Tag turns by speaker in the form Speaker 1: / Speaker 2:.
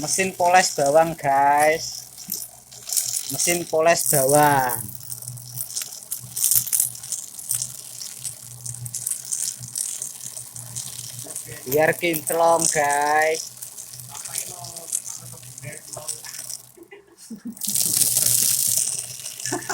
Speaker 1: Mesin poles bawang guys, mesin poles bawang. Biar kinclong guys.